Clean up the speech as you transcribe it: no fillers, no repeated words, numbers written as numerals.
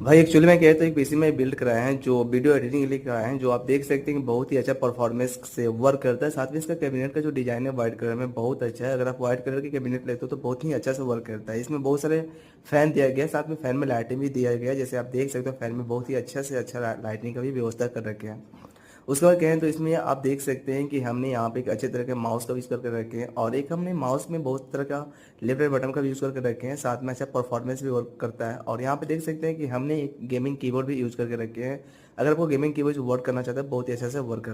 भाई एक्चुअली मैं कह तो एक पीसी में बिल्ड कराया है जो वीडियो एडिटिंग के लिए कराया है, जो आप देख सकते हैं कि बहुत ही अच्छा परफॉर्मेंस से वर्क करता है। साथ में इसका कैबिनेट का जो डिजाइन है व्हाइट कलर में बहुत अच्छा है। अगर आप व्हाइट कलर के कैबिनेट लेते हो तो बहुत ही अच्छा से वर्क करता है। इसमें बहुत सारे फैन दिया गया है, साथ में फैन में लाइटिंग भी दिया गया है। जैसे आप देख सकते हो फैन में बहुत ही अच्छा से अच्छा लाइटिंग का भी व्यवस्था कर रखे हैं। उसके बाद कहें तो इसमें आप देख सकते हैं कि हमने यहाँ पे एक अच्छे तरह के माउस का यूज़ करके रखे हैं, और एक हमने माउस में बहुत तरह का लेफ्ट राइट बटन का भी यूज़ करके रखे हैं। साथ में अच्छा परफॉर्मेंस भी वर्क करता है। और यहाँ पे देख सकते हैं कि हमने एक गेमिंग कीबोर्ड भी यूज़ करके रखे हैं। अगर आपको गेमिंग कीबोर्ड वर्क करना चाहता है बहुत ही अच्छे से वर्क करता है।